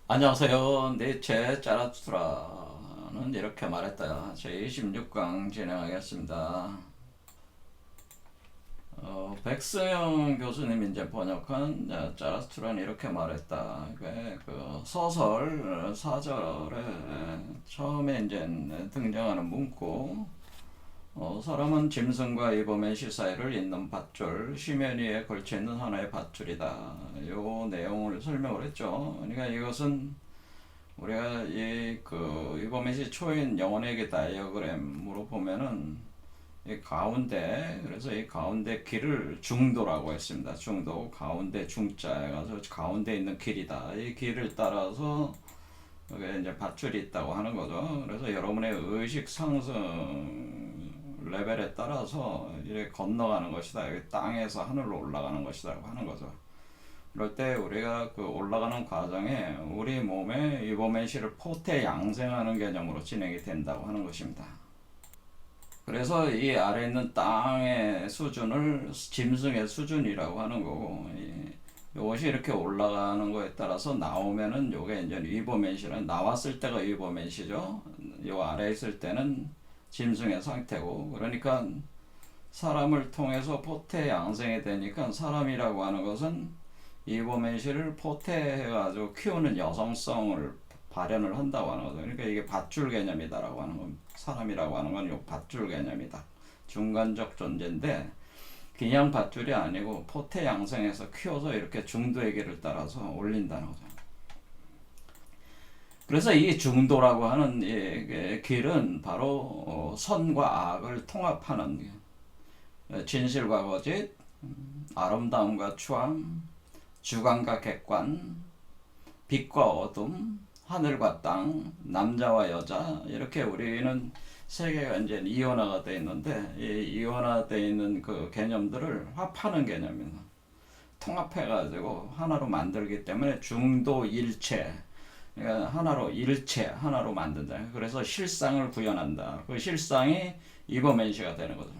안녕하세요. 니체 짜라투라는 이렇게 말했다. 제26강 진행하겠습니다. 백승영 교수님이 이제 번역한 짜라투라는 이렇게 말했다. 그 소설 사절에 처음에 이제 등장하는 문구, 사람은 짐승과 이범의 시사회를 잇는 밧줄, 심연 위에 걸쳐 있는 하나의 밧줄이다. 요 내용을 설명을 했죠. 그러니까 이것은 우리가 이버메시 초인 영혼에게 다이어그램으로 보면은 이 가운데, 그래서 이 가운데 길을 중도라고 했습니다. 중도, 가운데 중자에 가서 가운데 있는 길이다. 이 길을 따라서 여기 이제 밧줄이 있다고 하는 거죠. 그래서 여러분의 의식 상승 레벨에 따라서 이렇게 건너가는 것이다. 여기 땅에서 하늘로 올라가는 것이라고 하는 거죠. 그럴 때 우리가 그 올라가는 과정에 우리 몸에 이버메시를 포태 양생하는 개념으로 진행이 된다고 하는 것입니다. 그래서 이 아래 있는 땅의 수준을 짐승의 수준이라고 하는 거고, 이것이 이렇게 올라가는 거에 따라서 나오면은 요게 이제 이버메시는 나왔을 때가 이버메시죠. 요 아래 있을 때는 짐승의 상태고, 그러니까 사람을 통해서 포태 양생이 되니까 사람이라고 하는 것은 이보메시를 포태해가지고 키우는 여성성을 발현을 한다고 하는 거죠. 그러니까 이게 밧줄 개념이다라고 하는 건, 사람이라고 하는 건 이 밧줄 개념이다. 중간적 존재인데 그냥 밧줄이 아니고 포태 양성해서 키워서 이렇게 중도의 길을 따라서 올린다는 거죠. 그래서 이 중도라고 하는 이 길은 바로 선과 악을 통합하는 진실과 거짓, 아름다움과 추함, 주관과 객관, 빛과 어둠, 하늘과 땅, 남자와 여자, 이렇게 우리는 세계가 이제 이원화가 되어 있는데 이 이원화되어 있는 그 개념들을 합하는 개념입니다. 통합해가지고 하나로 만들기 때문에 중도일체, 그러니까 하나로 일체, 하나로 만든다. 그래서 실상을 구현한다. 그 실상이 이버맨시가 되는 거죠.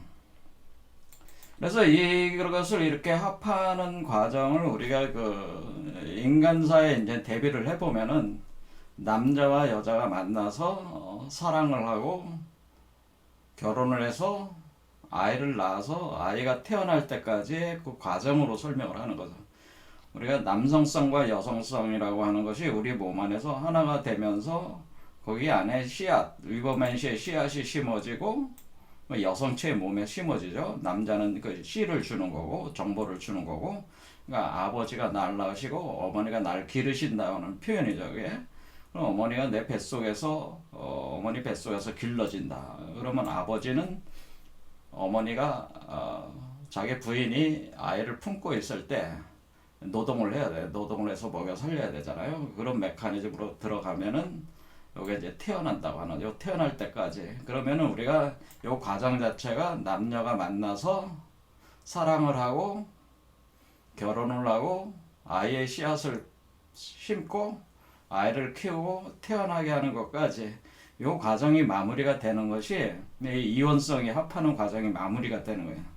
그래서 이것을 이렇게 합하는 과정을 우리가 그 인간사에 이제 대비를 해보면은 남자와 여자가 만나서 사랑을 하고 결혼을 해서 아이를 낳아서 아이가 태어날 때까지 그 과정으로 설명을 하는 거죠. 우리가 남성성과 여성성이라고 하는 것이 우리 몸 안에서 하나가 되면서 거기 안에 씨앗, 위버맨시의 씨앗이 심어지고 여성체의 몸에 심어지죠. 남자는 그 씨를 주는 거고 정보를 주는 거고, 그러니까 아버지가 날 낳으시고 어머니가 날 기르신다는 표현이죠. 그게. 그럼 어머니가 내 뱃속에서 어머니 뱃속에서 길러진다. 그러면 아버지는 어머니가 자기 부인이 아이를 품고 있을 때 노동을 해야 돼. 노동을 해서 먹여 살려야 되잖아요. 그런 메커니즘으로 들어가면은 요게 이제 태어난다고 하는, 요 태어날 때까지. 그러면은 우리가 요 과정 자체가 남녀가 만나서 사랑을 하고 결혼을 하고 아이의 씨앗을 심고 아이를 키우고 태어나게 하는 것까지 요 과정이 마무리가 되는 것이 이 이원성이 합하는 과정이 마무리가 되는 거예요.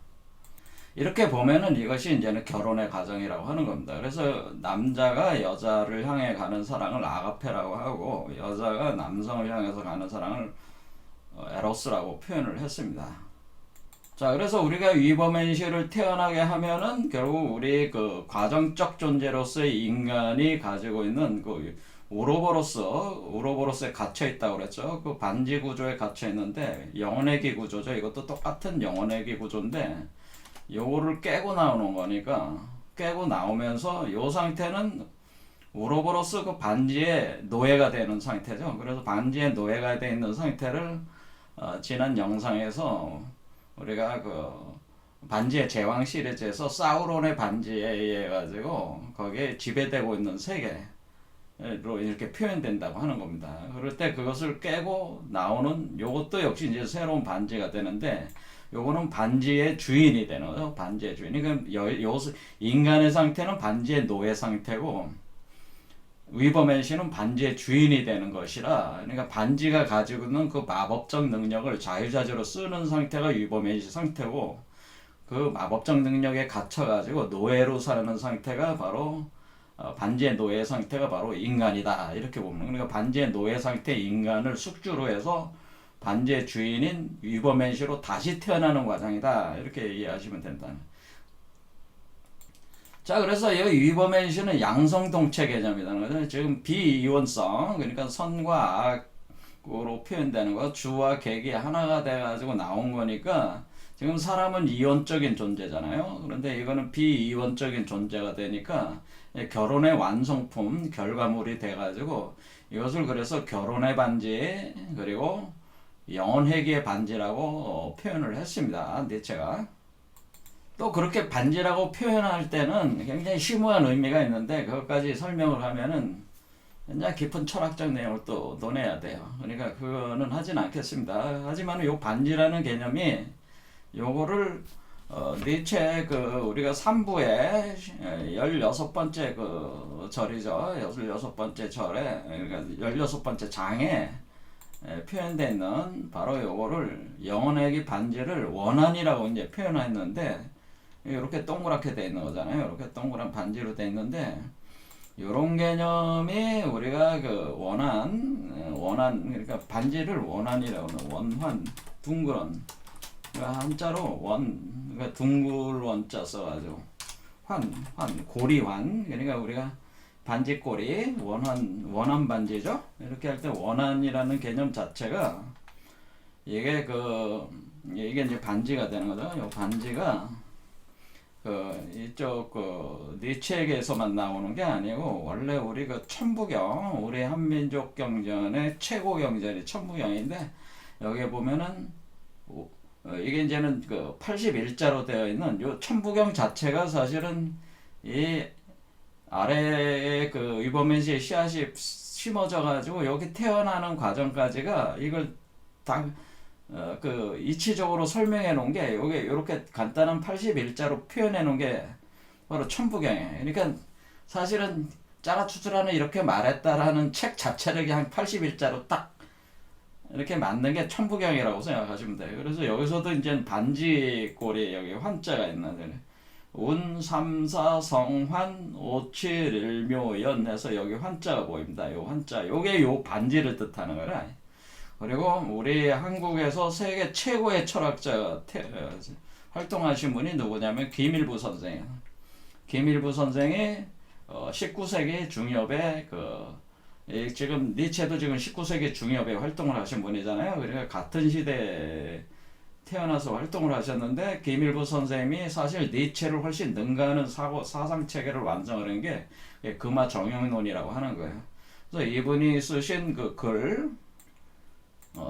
이렇게 보면은 이것이 이제는 결혼의 과정이라고 하는 겁니다. 그래서 남자가 여자를 향해 가는 사랑을 아가페라고 하고 여자가 남성을 향해서 가는 사랑을 에로스라고 표현을 했습니다. 자, 그래서 우리가 위버맨시를 태어나게 하면은 결국 우리 그 과정적 존재로서의 인간이 가지고 있는 그 우로보로스에 갇혀 있다고 그랬죠. 그 반지 구조에 갇혀 있는데 영혼의기 구조죠. 이것도 똑같은 영혼의기 구조인데 요거를 깨고 나오는 거니까, 깨고 나오면서 요 상태는 우로보로스 그 반지의 노예가 되는 상태죠. 그래서 반지의 노예가 되어 있는 상태를 지난 영상에서 우리가 그 반지의 제왕 시리즈에서 사우론의 반지에 의해 가지고 거기에 지배되고 있는 세계로 이렇게 표현된다고 하는 겁니다. 그럴 때 그것을 깨고 나오는 요것도 역시 이제 새로운 반지가 되는데, 요거는 반지의 주인이 되는 거죠. 반지의 주인. 그러니까 인간의 상태는 반지의 노예 상태고 위버맨시는 반지의 주인이 되는 것이라, 그러니까 반지가 가지고 있는 그 마법적 능력을 자유자재로 쓰는 상태가 위버맨시 상태고, 그 마법적 능력에 갇혀가지고 노예로 사는 상태가 바로 반지의 노예 상태가 바로 인간이다 이렇게 보면, 그러니까 반지의 노예 상태 인간을 숙주로 해서 반지의 주인인 위버맨시로 다시 태어나는 과정이다 이렇게 이해하시면 된다. 자, 그래서 이 위버맨시는 양성동체 개념이다. 지금 비이원성, 그러니까 선과 악으로 표현되는 거, 주와 객이 하나가 돼가지고 나온 거니까 지금 사람은 이원적인 존재잖아요. 그런데 이거는 비이원적인 존재가 되니까 결혼의 완성품, 결과물이 돼가지고 이것을 그래서 결혼의 반지 그리고 영혼회귀의 반지라고 표현을 했습니다. 니체가. 또 그렇게 반지라고 표현할 때는 굉장히 심오한 의미가 있는데 그것까지 설명을 하면은 굉장히 깊은 철학적 내용을 또 논해야 돼요. 그러니까 그거는 하진 않겠습니다. 하지만 요 반지라는 개념이 요거를 니체 우리가 3부에 16번째 절이죠. 16번째 절에, 그러니까 16번째 장에 표현되어 있는 바로 요거를 영혼회귀 반지를 원한이라고 이제 표현했는데, 이렇게 동그랗게 되어 있는 거잖아요. 이렇게 동그란 반지로 되어 있는데, 요런 개념이 우리가 원한, 그러니까 반지를 원한이라고 하는, 원환, 둥그런, 그러니까 한자로 그러니까 둥글 원자 써가지고 고리환, 그러니까 우리가 반지꼬리 원한 반지죠. 이렇게 할 때 원한이라는 개념 자체가 이게 이제 반지가 되는 거죠. 요 반지가 이쪽 니체에게서만 나오는 게 아니고 원래 우리 천부경, 우리 한민족 경전의 최고 경전이 천부경인데, 여기에 보면은 이게 이제는 81자로 되어 있는 요 천부경 자체가 사실은 이 아래에 위버맨시의 씨앗이 심어져 가지고 여기 태어나는 과정까지가 이걸 다 이치적으로 설명해 놓은 게 요게 이렇게 간단한 81자로 표현해 놓은 게 바로 천부경이에요. 그러니까 사실은 짜라추트라는 이렇게 말했다라는 책 자체를 그냥 81자로 딱 이렇게 만든 게 천부경이라고 생각하시면 돼요. 그래서 여기서도 이제 반지꼬리 여기 환자가 있는데 운, 삼사, 성환, 오칠, 일묘,연 해서 여기 환자가 보입니다. 요 환자, 요게 요 반지를 뜻하는 거라. 그리고 우리 한국에서 세계 최고의 철학자가 활동하신 분이 누구냐면 김일부 선생이에요. 김일부 선생이 19세기 중엽에 지금 니체도 지금 19세기 중엽에 활동을 하신 분이잖아요. 그러니까 같은 시대에 태어나서 활동을 하셨는데, 김일부 선생님이 사실 니체를 훨씬 능가하는 사상 체계를 완성을 한 게 금화 정형론이라고 하는 거예요. 그래서 이분이 쓰신 글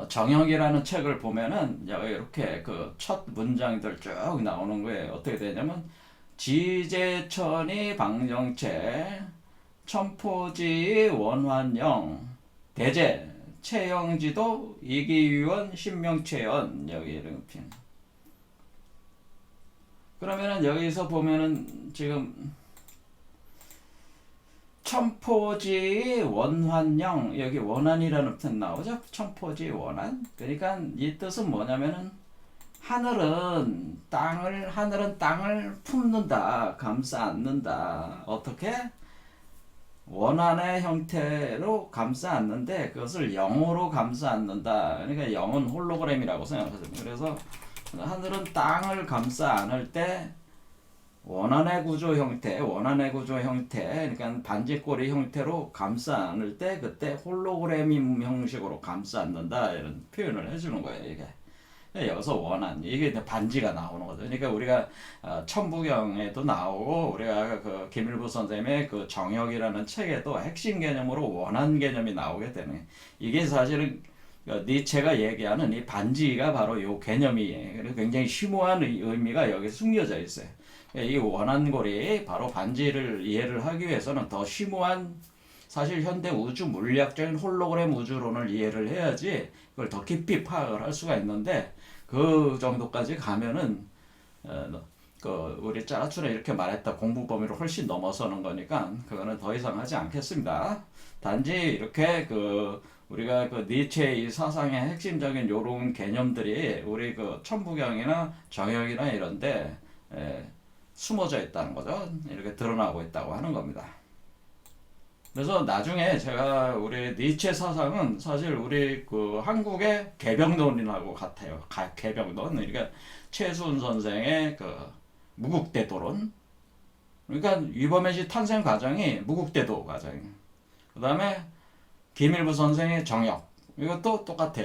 정형이라는 책을 보면은 이렇게 첫 문장들 쭉 나오는 거예요. 어떻게 되냐면 지제천이 방정체 천포지 원환영 대제 체영지도 이기유원 신명체연 여기 이런 편. 그러면은 여기서 보면은 지금 천포지 원환영 여기 원한이라는 뜻 나오죠. 천포지 원한. 그러니까 이 뜻은 뭐냐면은 하늘은 땅을 품는다, 감싸 안는다. 어떻게? 원한의 형태로 감싸 안는데 그것을 영으로 감싸 안는다. 그러니까 영은 홀로그램이라고 생각하죠. 그래서 하늘은 땅을 감싸 안을 때 원한의 구조 형태, 그러니까 반지꼬리 형태로 감싸 안을 때 그때 홀로그램 형식으로 감싸 안는다 이런 표현을 해주는 거예요. 이게 여기서 원한, 이게 반지가 나오는 거죠. 그러니까 우리가 천부경에도 나오고 우리가 김일부 선생님의 정역이라는 책에도 핵심 개념으로 원한 개념이 나오게 되네. 이게 사실은 니체가 얘기하는 이 반지가 바로 이 개념이 굉장히 심오한 의미가 여기 숨겨져 있어요. 이 원한골이 바로 반지를 이해를 하기 위해서는 더 심오한, 사실 현대 우주 물리학적인 홀로그램 우주론을 이해를 해야지 그걸 더 깊이 파악을 할 수가 있는데, 그 정도까지 가면은 우리 짜라추는 이렇게 말했다 공부 범위를 훨씬 넘어서는 거니까 그거는 더 이상 하지 않겠습니다. 단지 이렇게 우리가 니체의 이 사상의 핵심적인 요런 개념들이 우리 천부경이나 정역이나 이런데 숨어져 있다는 거죠. 이렇게 드러나고 있다고 하는 겁니다. 그래서 나중에 제가 우리 니체 사상은 사실 우리 그 한국의 개벽론이라고 같아요. 개벽론. 그러니까 최수훈 선생의 그 무국대도론. 그러니까 위버맨시 탄생 과정이 무국대도 과정이에요. 그 다음에 김일부 선생의 정역. 이것도 똑같아.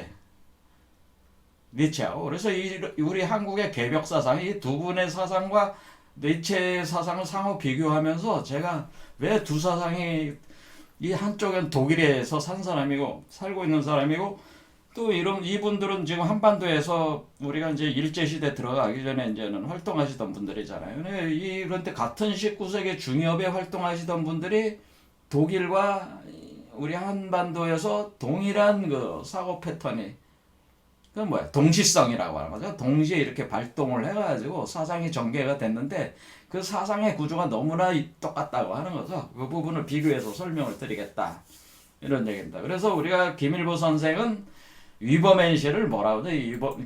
니체하고. 그래서 우리 한국의 개벽 사상, 이 두 분의 사상과 니체 사상을 상호 비교하면서 제가 왜 두 사상이 이 한쪽은 독일에서 산 사람이고 살고 있는 사람이고 또 이분들은 지금 한반도에서 우리가 이제 일제시대 들어가기 전에 이제는 활동하시던 분들이잖아요. 그런데 같은 19세기 중엽에 활동하시던 분들이 독일과 우리 한반도에서 동일한 그 사고 패턴이 그 뭐야 동시성이라고 하는 거죠. 동시에 이렇게 발동을 해가지고 사상이 전개가 됐는데 그 사상의 구조가 너무나 똑같다고 하는 거죠. 그 부분을 비교해서 설명을 드리겠다 이런 얘기입니다. 그래서 우리가 김일부 선생은 위버맨시를 뭐라고 하죠?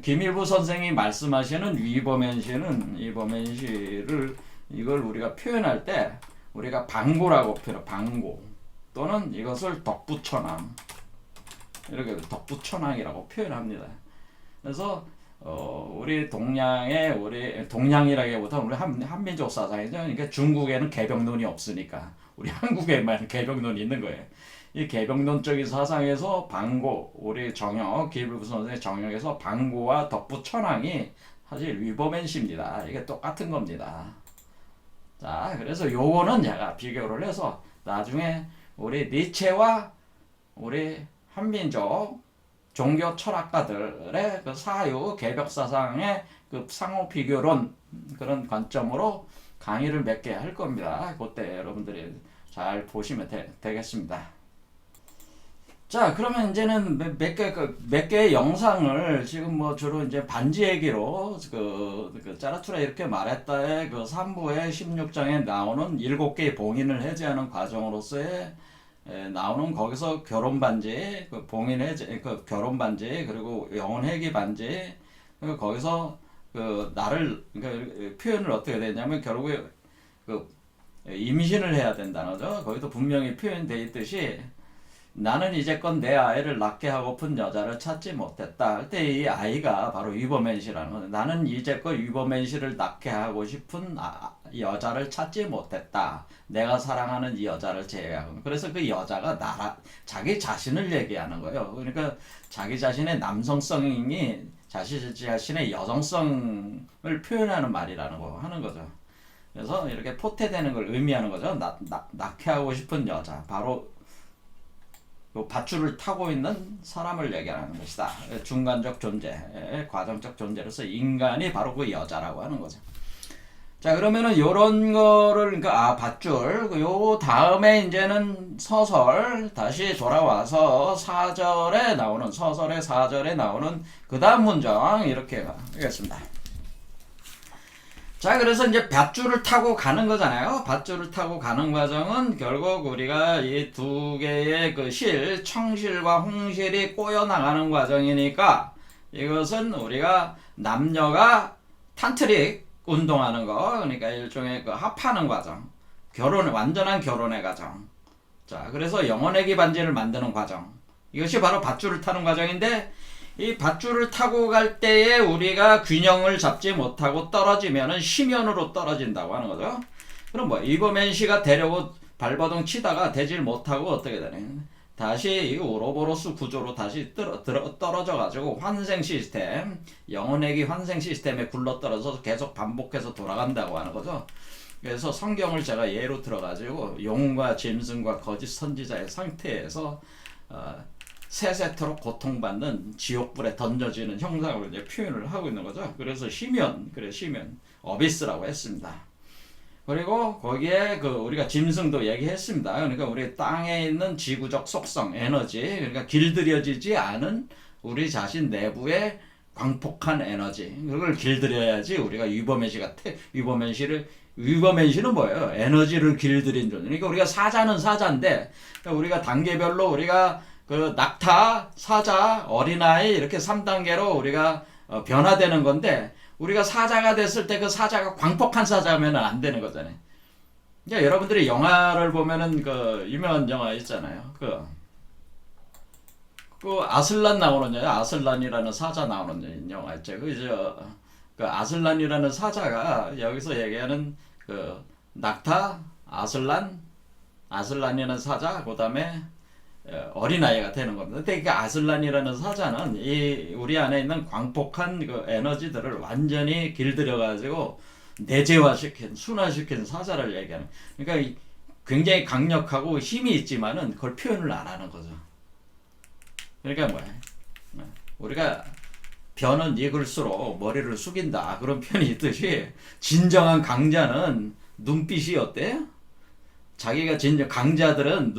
김일부 선생이 말씀하시는 위버맨시를 이걸 우리가 표현할 때 우리가 방고라고 표현, 방고 또는 이것을 덕부천왕 이렇게 덕부천왕이라고 표현합니다. 그래서 우리 동양이라기보다 우리 한민족 사상이죠. 그러니까 중국에는 개벽론이 없으니까 우리 한국에만 개벽론이 있는 거예요. 이 개벽론적인 사상에서 방고, 우리 정역, 김일부 선생의 정역에서 방고와 덕부천왕이 사실 위버맨시입니다. 이게 똑같은 겁니다. 자, 그래서 요거는 제가 비교를 해서 나중에 우리 니체와 우리 한민족 종교 철학가들의 그 사유 개벽 사상의 그 상호 비교론 그런 관점으로 강의를 몇 개 할 겁니다. 그때 여러분들이 잘 보시면 되겠습니다. 자, 그러면 이제는 몇 개의 영상을 지금 뭐 주로 이제 반지 얘기로 그 짜라투라 이렇게 말했다의 그 3부의 16장에 나오는 7개의 봉인을 해제하는 과정으로서의 나오는 거기서 결혼 반지, 그 봉인 해제, 그 결혼 반지, 그리고 영혼 회귀 반지, 그리고 거기서 그 나를 그 표현을 어떻게 되냐면 결국에 그 임신을 해야 된다는 거죠. 거기도 분명히 표현되어 있듯이 나는 이제껏 내 아이를 낳게 하고픈 여자를 찾지 못했다. 할 때 이 아이가 바로 위버맨시라는 거예요. 나는 이제껏 위버맨시를 낳게 하고 싶은 여자를 찾지 못했다. 내가 사랑하는 이 여자를 제외하고. 그래서 그 여자가 자기 자신을 얘기하는 거예요. 그러니까 자기 자신의 남성성이 자기 자신의 여성성을 표현하는 말이라는 거 하는 거죠. 그래서 이렇게 포태되는 걸 의미하는 거죠. 낳게 하고 싶은 여자. 바로 밧줄을 타고 있는 사람을 얘기하는 것이다. 중간적 존재, 과정적 존재로서 인간이 바로 그 여자라고 하는 거죠. 자, 그러면은 요런 거를, 그러니까, 밧줄, 요 다음에 이제는 서설, 다시 돌아와서 서설의 4절에 나오는 그 다음 문장, 이렇게 하겠습니다. 자, 그래서 이제 밧줄을 타고 가는 거잖아요. 밧줄을 타고 가는 과정은 결국 우리가 이 두 개의 그 청실과 홍실이 꼬여 나가는 과정이니까 이것은 우리가 남녀가 탄트릭 운동하는 거, 그러니까 일종의 그 합하는 과정, 완전한 결혼의 과정. 자, 그래서 영혼회귀 반지를 만드는 과정. 이것이 바로 밧줄을 타는 과정인데 이 밧줄을 타고 갈 때에 우리가 균형을 잡지 못하고 떨어지면은 심연으로 떨어진다고 하는 거죠. 그럼 뭐 이버맨시가 되려고 발버둥 치다가 되질 못하고 어떻게 되냐? 다시 이 오로보로스 구조로 다시 떨어져 가지고 환생 시스템, 영혼회귀 환생 시스템에 굴러 떨어져서 계속 반복해서 돌아간다고 하는 거죠. 그래서 성경을 제가 예로 들어 가지고 용과 짐승과 거짓 선지자의 상태에서 세세토록 고통받는 지옥불에 던져지는 형상으로 이제 표현을 하고 있는 거죠. 그래서 심연, 어비스라고 했습니다. 그리고 거기에 우리가 짐승도 얘기했습니다. 그러니까 우리 땅에 있는 지구적 속성, 에너지, 그러니까 길들여지지 않은 우리 자신 내부의 광폭한 에너지, 그걸 길들여야지 우리가 위버맨시는 뭐예요? 에너지를 길들인 존재. 그러니까 우리가 사자는 사자인데, 그러니까 우리가 단계별로 우리가 낙타, 사자, 어린아이 이렇게 3단계로 우리가 변화되는 건데 우리가 사자가 됐을 때 그 사자가 광폭한 사자면 안 되는 거잖아요. 그러니까 여러분들이 영화를 보면은 그 유명한 영화 있잖아요. 그 아슬란 나오는 영화, 아슬란이라는 사자 나오는 영화 있죠. 그 아슬란이라는 사자가 여기서 얘기하는 그 낙타, 아슬란이라는 사자, 그다음에 어린아이가 되는 겁니다. 근데 그 아슬란이라는 사자는 이 우리 안에 있는 광폭한 그 에너지들을 완전히 길들여가지고 내재화시킨, 순화시킨 사자를 얘기하는. 그러니까 굉장히 강력하고 힘이 있지만은 그걸 표현을 안 하는 거죠. 그러니까 뭐야? 우리가 변은 익을수록 머리를 숙인다. 그런 표현이 있듯이 진정한 강자는 눈빛이 어때요? 자기가 진정 강자들은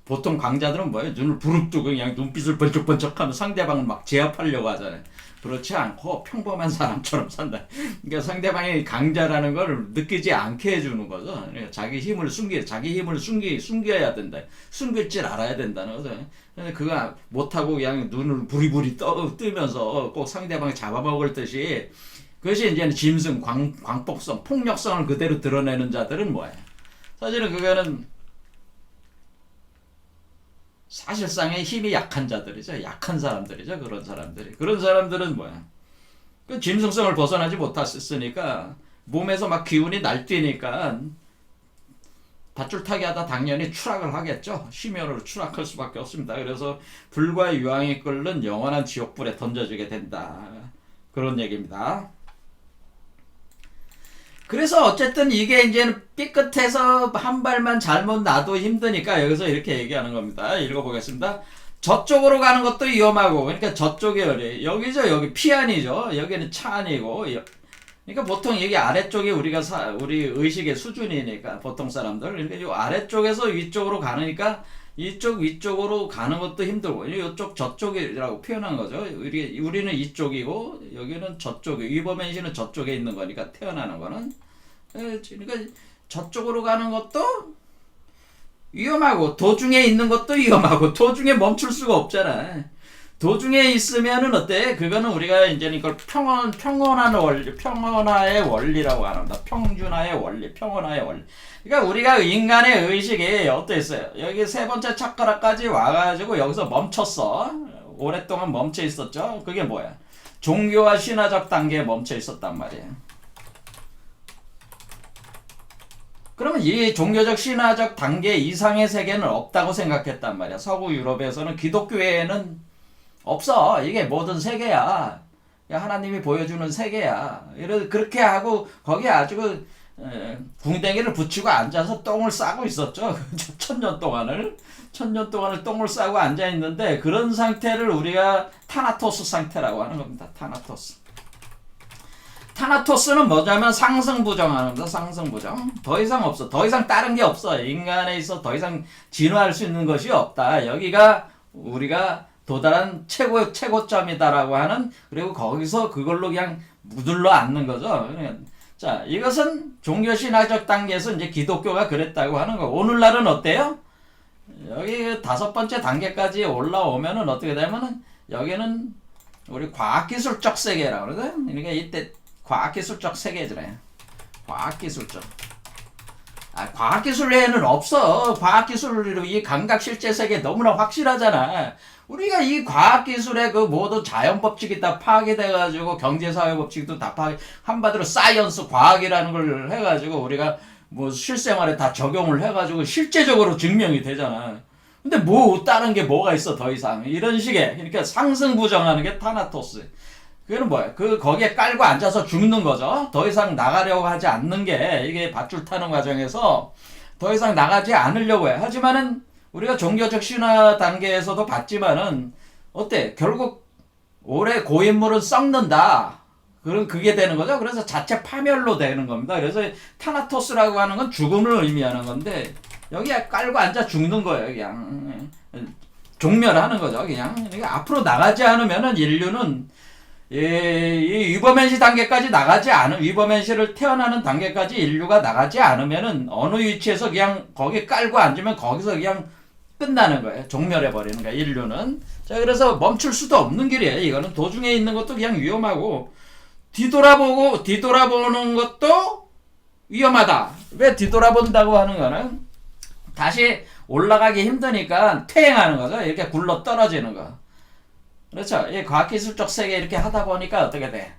보통 강자들은 뭐예요? 눈을 부릅뜨고 그냥 눈빛을 번쩍번쩍하면 상대방을 막 제압하려고 하잖아요. 그렇지 않고 평범한 사람처럼 산다. 그러니까 상대방이 강자라는 걸 느끼지 않게 해주는 거죠. 그러니까 자기 힘을 숨겨야 된다. 숨길 줄 알아야 된다는 거죠. 근데 그거 못하고 그냥 눈을 부리부리 뜨면서 꼭 상대방을 잡아먹을 듯이, 그것이 이제 짐승, 광폭성, 폭력성을 그대로 드러내는 자들은 뭐예요? 사실은 그거는 사실상의 힘이 약한 자들이죠. 약한 사람들이죠. 그런 사람들은 뭐야? 그 짐승성을 벗어나지 못했으니까 몸에서 막 기운이 날뛰니까 밧줄 타기 하다 당연히 추락을 하겠죠. 심연으로 추락할 수밖에 없습니다. 그래서 불과 유황이 끓는 영원한 지옥불에 던져지게 된다. 그런 얘기입니다. 그래서 어쨌든 이게 이제는 삐끗해서 한 발만 잘못 놔도 힘드니까 여기서 이렇게 얘기하는 겁니다. 읽어보겠습니다. 저쪽으로 가는 것도 위험하고, 그러니까 저쪽이 여기죠. 여기 피안이죠. 여기는 차안이고. 그러니까 보통 여기 아래쪽이 우리 의식의 수준이니까 보통 사람들. 그러니까 이 아래쪽에서 위쪽으로 가니까 이쪽 위쪽으로 가는 것도 힘들고, 이쪽 저쪽이라고 표현한 거죠. 우리는 이쪽이고 여기는 저쪽이, 위버맨시는 저쪽에 있는 거니까 태어나는 거는. 그러니까 저쪽으로 가는 것도 위험하고 도중에 있는 것도 위험하고, 도중에 멈출 수가 없잖아. 도중에 있으면은 어때? 그거는 우리가 이제 이걸 평온한 원리, 평온화의 원리라고 합니다. 평준화의 원리, 평온화의 원리. 그러니까 우리가 인간의 의식이 어땠어요? 여기 세 번째 차크라까지 와가지고 여기서 멈췄어. 오랫동안 멈춰 있었죠. 그게 뭐야? 종교와 신화적 단계에 멈춰 있었단 말이에요. 그러면 이 종교적 신화적 단계 이상의 세계는 없다고 생각했단 말이야. 서구 유럽에서는 기독교에는 없어. 이게 모든 세계야. 하나님이 보여주는 세계야. 그렇게 하고 거기에 아주 궁뎅이를 붙이고 앉아서 똥을 싸고 있었죠. 천년 동안을 똥을 싸고 앉아 있는데, 그런 상태를 우리가 타나토스 상태라고 하는 겁니다. 타나토스는 뭐냐면 상승부정하는 겁니다. 상승부정. 더 이상 없어. 더 이상 다른 게 없어. 인간에 있어 더 이상 진화할 수 있는 것이 없다. 여기가 우리가 도달한 최고점이다라고 하는, 그리고 거기서 그걸로 그냥 묻을러 앉는 거죠. 자, 이것은 종교신화적 단계에서 이제 기독교가 그랬다고 하는 거. 오늘날은 어때요? 여기 다섯 번째 단계까지 올라오면은 어떻게 되면은 여기는 우리 과학기술적 세계라고 그러거든. 그러니까 이때 과학기술적 세계잖아요. 과학기술적. 과학기술 외에는 없어. 과학기술로 이 감각실제 세계 너무나 확실하잖아. 우리가 이 과학기술의 그 모든 자연법칙이 다 파괴돼가지고 경제사회법칙도 다 한마디로 사이언스 과학이라는 걸 해가지고 우리가 뭐 실생활에 다 적용을 해가지고 실제적으로 증명이 되잖아. 근데 뭐 다른 게 뭐가 있어 더 이상. 이런 식의, 그러니까 상승부정하는 게 타나토스. 그거는 뭐야? 거기에 깔고 앉아서 죽는 거죠. 더 이상 나가려고 하지 않는 게, 이게 밧줄 타는 과정에서 더 이상 나가지 않으려고 해. 하지만은 우리가 종교적 신화 단계에서도 봤지만은 어때? 결국 오래 고인물은 썩는다. 그게 되는 거죠. 그래서 자체 파멸로 되는 겁니다. 그래서 타나토스라고 하는 건 죽음을 의미하는 건데, 여기에 깔고 앉아 죽는 거예요. 그냥 종멸하는 거죠. 그냥. 그러니까 앞으로 나가지 않으면은 인류는 이 위버맨시 단계까지 위버맨시를 태어나는 단계까지 인류가 나가지 않으면은 어느 위치에서 그냥 거기 깔고 앉으면 거기서 그냥 끝나는 거예요. 종멸해버리는 거예요, 인류는. 자, 그래서 멈출 수도 없는 길이에요. 이거는 도중에 있는 것도 그냥 위험하고, 뒤돌아보는 것도 위험하다. 왜 뒤돌아본다고 하는 거는 다시 올라가기 힘드니까 퇴행하는 거죠. 이렇게 굴러 떨어지는 거. 그렇죠. 이 과학기술적 세계 이렇게 하다 보니까 어떻게 돼?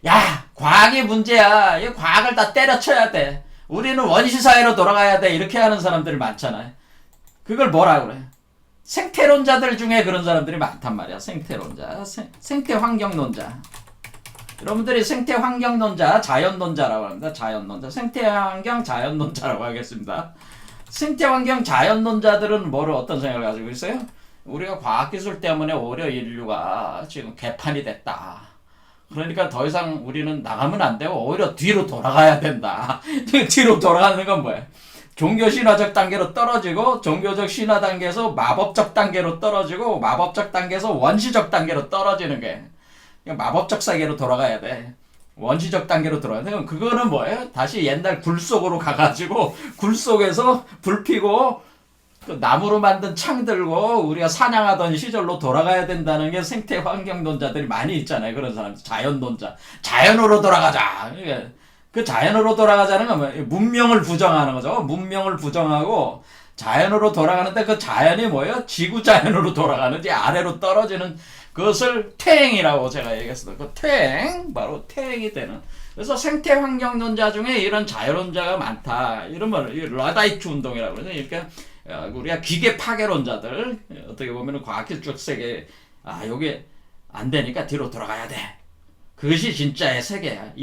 야, 과학이 문제야. 이 과학을 다 때려쳐야 돼. 우리는 원시사회로 돌아가야 돼. 이렇게 하는 사람들이 많잖아요. 그걸 뭐라 그래? 생태론자들 중에 그런 사람들이 많단 말이야. 생태론자, 생태환경론자. 여러분들이 생태환경론자, 자연론자라고 합니다. 자연론자, 생태환경 자연론자라고 하겠습니다. 생태환경 자연론자들은 뭐를 어떤 생각을 가지고 있어요? 우리가 과학기술 때문에 오히려 인류가 지금 개판이 됐다. 그러니까 더 이상 우리는 나가면 안 되고 오히려 뒤로 돌아가야 된다. 뒤로 돌아가는 건 뭐야? 종교신화적 단계로 떨어지고 종교적 신화 단계에서 마법적 단계로 떨어지고 마법적 단계에서 원시적 단계로 떨어지는 게 마법적 세계로 돌아가야 돼. 원시적 단계로 들어가야 돼. 그거는 뭐예요? 다시 옛날 굴 속으로 가가지고 굴 속에서 불 피고 그 나무로 만든 창 들고 우리가 사냥하던 시절로 돌아가야 된다는 게 생태 환경론자들이 많이 있잖아요. 그런 사람들. 자연론자. 자연으로 돌아가자. 그 자연으로 돌아가자는 건 뭐예요? 문명을 부정하는 거죠. 문명을 부정하고 자연으로 돌아가는데 그 자연이 뭐예요? 지구 자연으로 돌아가는지 아래로 떨어지는 그것을 퇴행이라고 제가 얘기했어요. 그 퇴행, 바로 퇴행이 되는. 그래서 생태 환경론자 중에 이런 자연론자가 많다. 이런 걸 라다이트 운동이라고 그러죠. 이렇게 우리가 기계 파괴론자들 어떻게 보면은 과학기술적 세계 요게 안 되니까 뒤로 돌아가야 돼. 그것이 진짜의 세계야.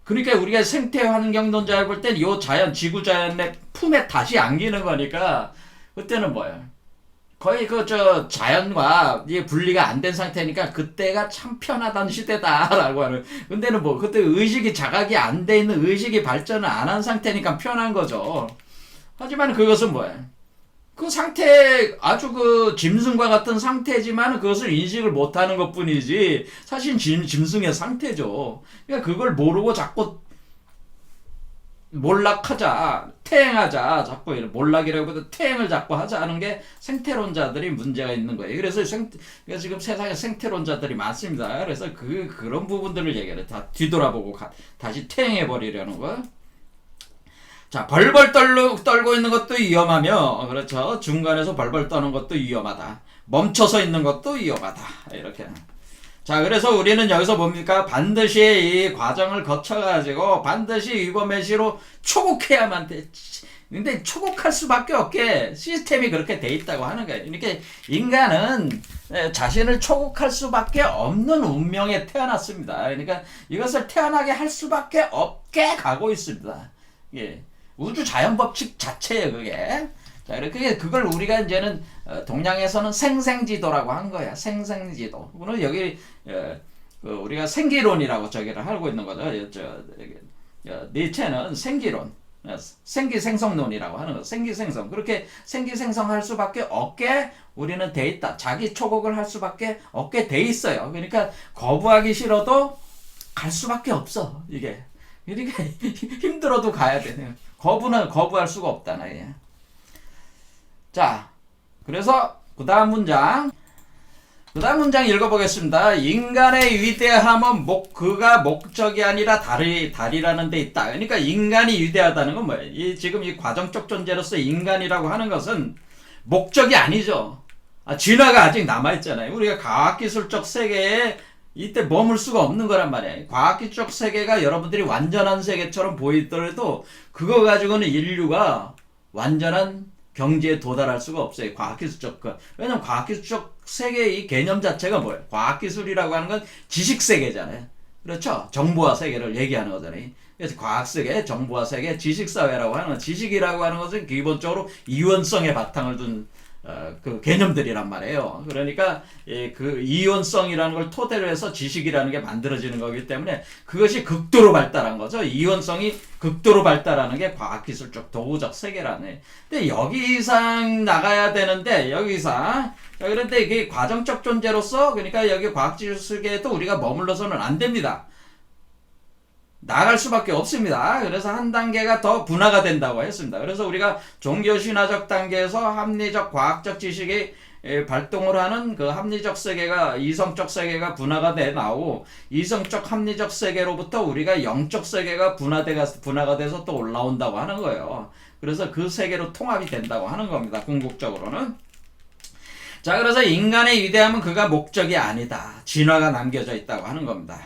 그러니까 우리가 생태 환경론자를 볼 땐 요 자연 지구 자연의 품에 다시 안기는 거니까 그때는 뭐예요? 거의 자연과 이게 분리가 안 된 상태니까 그때가 참 편하던 시대다라고 하는. 근데는 뭐 그때 의식이 자각이 안 돼 있는 의식이 발전을 안 한 상태니까 편한 거죠. 하지만 그것은 뭐예요? 그 상태, 아주 짐승과 같은 상태지만 그것을 인식을 못하는 것 뿐이지, 사실 짐승의 상태죠. 그러니까 그걸 모르고 자꾸 몰락하자, 퇴행하자, 자꾸 몰락이라고보다 퇴행을 자꾸 하자 하는 게 생태론자들이 문제가 있는 거예요. 그래서 그러니까 지금 세상에 생태론자들이 많습니다. 그래서 그런 부분들을 얘기를 다 뒤돌아보고 다시 퇴행해버리려는 거. 자, 벌벌 떨고 있는 것도 위험하며, 그렇죠. 중간에서 벌벌 떠는 것도 위험하다. 멈춰서 있는 것도 위험하다. 이렇게. 자, 그래서 우리는 여기서 뭡니까? 반드시 이 과정을 거쳐가지고 반드시 위버메시로 초국해야만 돼. 근데 초국할 수밖에 없게 시스템이 그렇게 돼 있다고 하는 거예요. 그러니까 인간은 자신을 초국할 수밖에 없는 운명에 태어났습니다. 그러니까 이것을 태어나게 할 수밖에 없게 가고 있습니다. 예. 우주 자연 법칙 자체예요, 그게. 자, 이렇게 그걸 우리가 이제는 동양에서는 생생지도라고 한 거야. 생생지도. 오늘 여기 우리가 생기론이라고 저기를 하고 있는 거죠. 니체는 생기론, 생기생성론이라고 하는 거. 생기생성. 그렇게 생기생성할 수밖에 없게 우리는 돼 있다. 자기 초국을 할 수밖에 없게 돼 있어요. 그러니까 거부하기 싫어도 갈 수밖에 없어. 이게. 그러니까 힘들어도 가야 돼. 거부할 수가 없다. 나야. 자, 그래서 그 다음 문장 읽어보겠습니다. 인간의 위대함은 그가 목적이 아니라 달이라는 데 있다. 그러니까 인간이 위대하다는 건 뭐예요? 지금 이 과정적 존재로서 인간이라고 하는 것은 목적이 아니죠. 진화가 아직 남아있잖아요. 우리가 과학기술적 세계에 이때 머물 수가 없는 거란 말이에요. 과학기술적 세계가 여러분들이 완전한 세계처럼 보이더라도 그거 가지고는 인류가 완전한 경지에 도달할 수가 없어요. 과학기술적 왜냐면 과학기술적 세계의 이 개념 자체가 뭐예요? 과학기술이라고 하는 건 지식세계잖아요. 그렇죠? 정보화 세계를 얘기하는 거잖아요. 그래서 과학세계, 정보화 세계, 지식사회라고 하는 건, 지식이라고 하는 것은 기본적으로 이원성의 바탕을 둔 그 개념들이란 말이에요. 그러니까 그 이원성이라는 걸 토대로 해서 지식이라는 게 만들어지는 거기 때문에 그것이 극도로 발달한 거죠. 이원성이 극도로 발달하는 게 과학기술적 도구적 세계라네. 근데 여기 이상 나가야 되는데 여기 이상. 그런데 이게 과정적 존재로서, 그러니까 여기 과학기술 세계에도 우리가 머물러서는 안 됩니다. 나갈 수밖에 없습니다. 그래서 한 단계가 더 분화가 된다고 했습니다. 그래서 우리가 종교신화적 단계에서 합리적 과학적 지식이 발동을 하는 그 합리적 세계가 이성적 세계가 분화가 돼 나오고 이성적 합리적 세계로부터 우리가 영적 세계가 분화가 돼서 또 올라온다고 하는 거예요. 그래서 그 세계로 통합이 된다고 하는 겁니다. 궁극적으로는. 자, 그래서 인간의 위대함은 그가 목적이 아니다. 진화가 남겨져 있다고 하는 겁니다.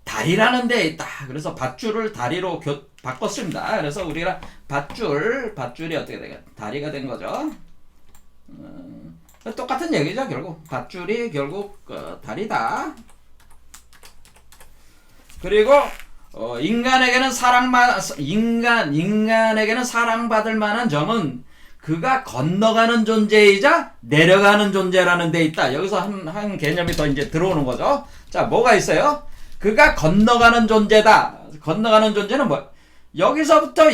다리라는 데에 있다. 그래서 밧줄을 다리로 바꿨습니다. 그래서 우리가 밧줄이 어떻게 되겠다? 다리가 된 거죠. 똑같은 얘기죠, 결국. 밧줄이 결국 다리다. 그리고 인간에게는 인간에게는 사랑받을 만한 점은 그가 건너가는 존재이자 내려가는 존재라는 데 있다. 여기서 한 개념이 더 이제 들어오는 거죠. 자, 뭐가 있어요? 그가 건너가는 존재다. 건너가는 존재는 뭐? 여기서부터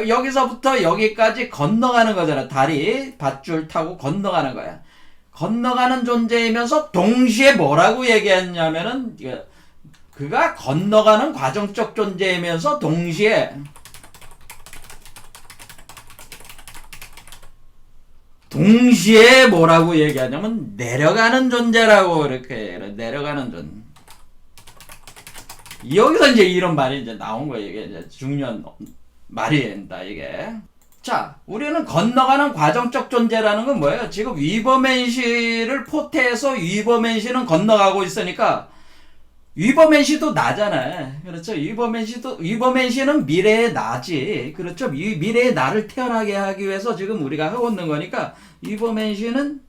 여기서부터 여기까지 건너가는 거잖아. 다리, 밧줄 타고 건너가는 거야. 건너가는 존재이면서 동시에 뭐라고 얘기했냐면은 그가 건너가는 과정적 존재이면서 동시에 뭐라고 얘기하냐면 내려가는 존재라고 이렇게 내려가는 존재. 여기서 이제 이런 말이 이제 나온 거예요. 이게 이제 중요한 말입니다. 이게. 자, 우리는 건너가는 과정적 존재라는 건 뭐예요? 지금 위버맨시를 포태해서 위버맨시는 건너가고 있으니까 위버맨시도 나잖아요. 그렇죠? 위버맨시는 미래의 나지. 그렇죠? 미래의 나를 태어나게 하기 위해서 지금 우리가 하고 있는 거니까 위버맨시는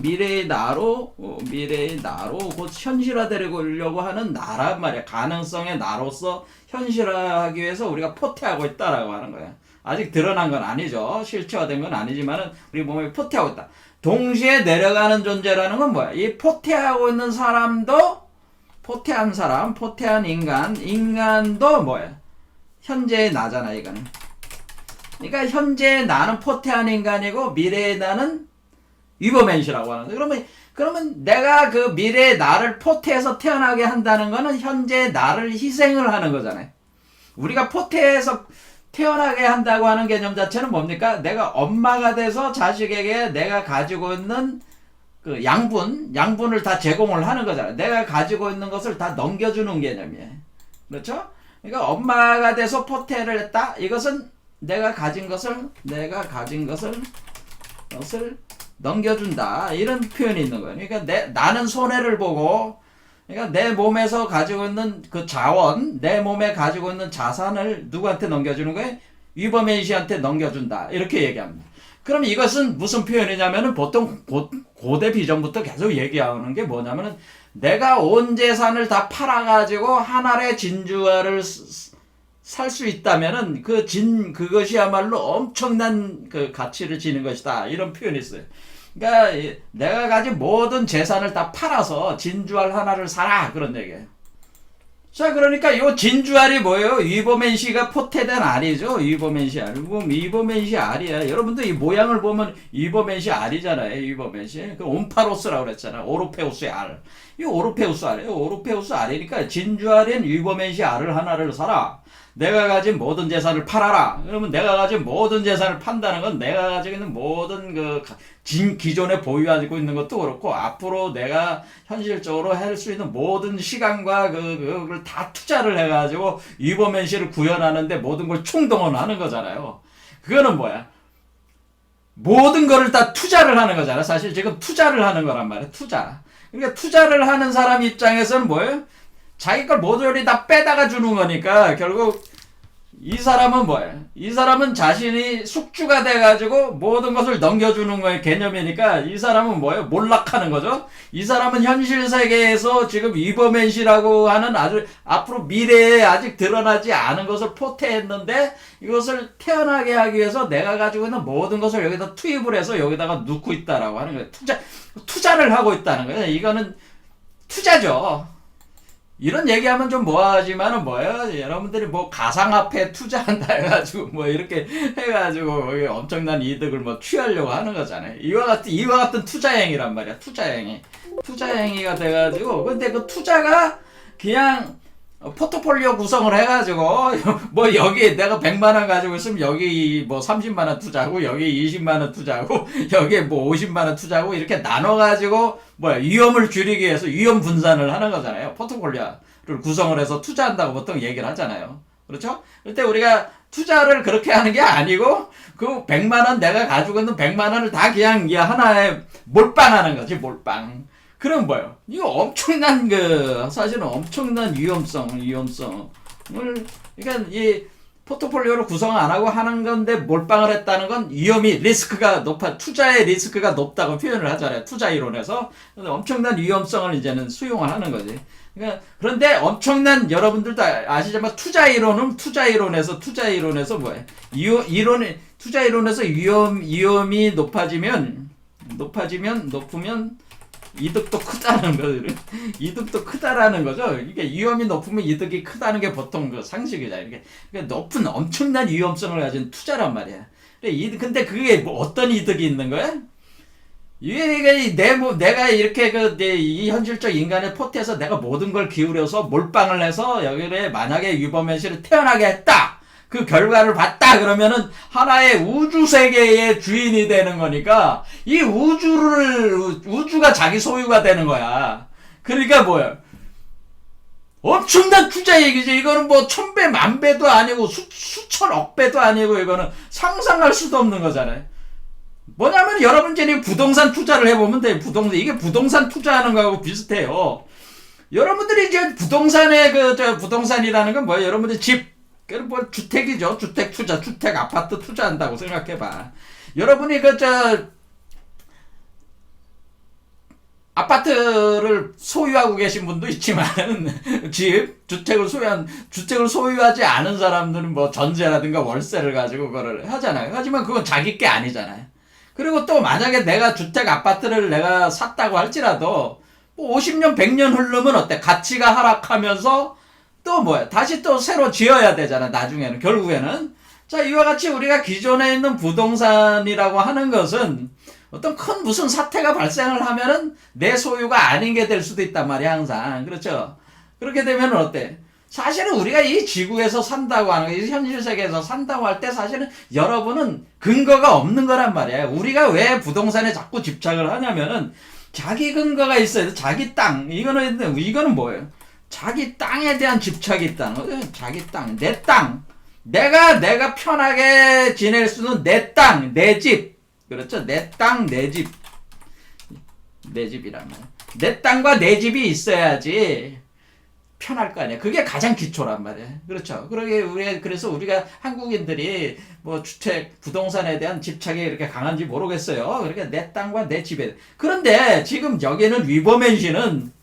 미래의 나로 곧 현실화되려고 하는 나란 말이야. 가능성의 나로서 현실화하기 위해서 우리가 포태하고 있다라고 하는 거야. 아직 드러난 건 아니죠. 실체화된 건 아니지만은 우리 몸에 포태하고 있다. 동시에 내려가는 존재라는 건 뭐야? 이 포태하고 있는 사람도 포태한 사람, 포태한 인간도 뭐야? 현재의 나잖아, 이거는. 그러니까 현재의 나는 포태한 인간이고 미래의 나는 위버맨시라고 하는데, 그러면 내가 그 미래의 나를 포태해서 태어나게 한다는 거는 현재의 나를 희생을 하는 거잖아요. 우리가 포태해서 태어나게 한다고 하는 개념 자체는 뭡니까? 내가 엄마가 돼서 자식에게 내가 가지고 있는 그 양분을 다 제공을 하는 거잖아요. 내가 가지고 있는 것을 다 넘겨주는 개념이에요. 그렇죠? 그러니까 엄마가 돼서 포태를 했다. 이것은 내가 가진 것을 넘겨준다. 이런 표현이 있는 거예요. 그러니까 나는 손해를 보고, 그러니까 내 몸에서 가지고 있는 그 자원, 내 몸에 가지고 있는 자산을 누구한테 넘겨주는 거예요? 위버맨시한테 넘겨준다. 이렇게 얘기합니다. 그럼 이것은 무슨 표현이냐면은 보통 고대 비전부터 계속 얘기하는 게 뭐냐면은 내가 온 재산을 다 팔아가지고 한 알의 진주화를 살 수 있다면은 그것이야말로 엄청난 그 가치를 지닌 것이다. 이런 표현이 있어요. 그러니까 내가 가진 모든 재산을 다 팔아서 진주알 하나를 사라. 그런 얘기예요. 자, 그러니까 이 진주알이 뭐예요? 위버맨시가 포태된 알이죠. 위버맨시 알. 위버맨시 알이야. 여러분들 이 모양을 보면 위버맨시 알이잖아요. 위버맨시. 그 옴파로스라고 그랬잖아. 오르페우스의 알. 이 오르페우스 알이에요. 오르페우스 알이니까 진주알인 위버맨시 알을 하나를 사라. 내가 가진 모든 재산을 팔아라. 그러면 내가 가진 모든 재산을 판다는 건 내가 가지고 있는 모든 기존에 보유하고 있는 것도 그렇고 앞으로 내가 현실적으로 할 수 있는 모든 시간과 그걸 다 투자를 해가지고 위버맨시를 구현하는데 모든 걸 총동원하는 거잖아요. 그거는 뭐야? 모든 거를 다 투자를 하는 거잖아. 사실 지금 투자를 하는 거란 말이야. 투자. 그러니까 투자를 하는 사람 입장에서는 뭐예요? 자기 걸 모조리 다 빼다가 주는 거니까 결국 이 사람은 뭐예요? 이 사람은 자신이 숙주가 돼가지고 모든 것을 넘겨주는 거의 개념이니까 이 사람은 뭐예요? 몰락하는 거죠. 이 사람은 현실 세계에서 지금 위버맨시라고 하는 아주 앞으로 미래에 아직 드러나지 않은 것을 포태했는데 이것을 태어나게 하기 위해서 내가 가지고 있는 모든 것을 여기다 투입을 해서 여기다가 넣고 있다라고 하는 거예요. 투자를 하고 있다는 거예요. 이거는 투자죠. 이런 얘기하면 좀 뭐하지만은 뭐예요? 여러분들이 뭐 가상화폐 투자한다 해가지고 뭐 이렇게 해가지고 엄청난 이득을 뭐 취하려고 하는 거잖아요. 이와 같은 투자행위란 말이야. 투자행위가 돼가지고 근데 그 투자가 그냥 포트폴리오 구성을 해가지고 뭐 여기 내가 100만 원 가지고 있으면 여기 뭐 30만 원 투자하고 여기 20만 원 투자하고 여기에 뭐 50만 원 투자하고 이렇게 나눠가지고 뭐야 위험을 줄이기 위해서 위험 분산을 하는 거잖아요. 포트폴리오를 구성을 해서 투자한다고 보통 얘기를 하잖아요. 그렇죠? 그때 우리가 투자를 그렇게 하는 게 아니고 그 100만 원 내가 가지고 있는 100만 원을 다 그냥 이 하나에 몰빵하는 거지. 몰빵. 그럼 뭐예요? 이거 엄청난 사실은 엄청난 위험성을, 그러니까 이 포트폴리오를 구성 안 하고 하는 건데 몰빵을 했다는 건 리스크가 투자의 리스크가 높다고 표현을 하잖아요. 투자 이론에서. 엄청난 위험성을 이제는 수용을 하는 거지. 그러니까 그런데 엄청난 여러분들도 아시지만 투자 이론에서 뭐예요? 투자 이론에서 위험이 높으면 이득도 크다는 거죠. 이득도 크다라는 거죠. 이게 위험이 높으면 이득이 크다는 게 보통 그 상식이잖아요. 이게 그러니까 높은 엄청난 위험성을 가진 투자란 말이야. 근데 그게 뭐 어떤 이득이 있는 거야? 이게 내가 이렇게 이 현실적 인간의 포트에서 내가 모든 걸 기울여서 몰빵을 해서 여기에 만약에 유범현실을 태어나게 했다. 그 결과를 봤다 그러면은 하나의 우주 세계의 주인이 되는 거니까 이 우주가 자기 소유가 되는 거야. 그러니까 뭐야? 엄청난 투자 얘기지. 이거는 뭐 1000배, 10,000배도 아니고 수천억 배도 아니고 이거는 상상할 수도 없는 거잖아요. 뭐냐면 여러분 이제 부동산 투자를 해보면 돼요. 이게 부동산 투자하는 거하고 비슷해요. 여러분들이 이제 부동산이라는 건 뭐예요? 여러분들 뭐 주택이죠. 주택 투자, 주택 아파트 투자한다고 생각해봐. 여러분이 아파트를 소유하고 계신 분도 있지만 주택을 소유하지 않은 사람들은 뭐 전세라든가 월세를 가지고 그거를 하잖아요. 하지만 그건 자기 게 아니잖아요. 그리고 또 만약에 내가 주택 아파트를 내가 샀다고 할지라도 뭐 50년 100년 흐르면 어때? 가치가 하락하면서 또 뭐야? 다시 또 새로 지어야 되잖아. 나중에는 결국에는. 자, 이와 같이 우리가 기존에 있는 부동산이라고 하는 것은 어떤 큰 무슨 사태가 발생을 하면은 내 소유가 아닌 게 될 수도 있단 말이야. 항상. 그렇죠? 그렇게 되면 어때? 사실은 우리가 이 지구에서 산다고 하는 거, 이 현실 세계에서 산다고 할 때 사실은 여러분은 근거가 없는 거란 말이야. 우리가 왜 부동산에 자꾸 집착을 하냐면은 자기 근거가 있어야 돼. 자기 땅. 이거는 뭐예요? 자기 땅에 대한 집착이 있다는 거죠. 자기 땅, 내 땅. 내가 편하게 지낼 수는 내 땅, 내 집. 그렇죠? 내 땅, 내 집. 내 집이란 말이야. 내 땅과 내 집이 있어야지 편할 거 아니야. 그게 가장 기초란 말이야. 그렇죠? 그래서 우리가 한국인들이 뭐 부동산에 대한 집착이 이렇게 강한지 모르겠어요. 그러니까 내 땅과 내 집에. 그런데 지금 여기는 위버맨시는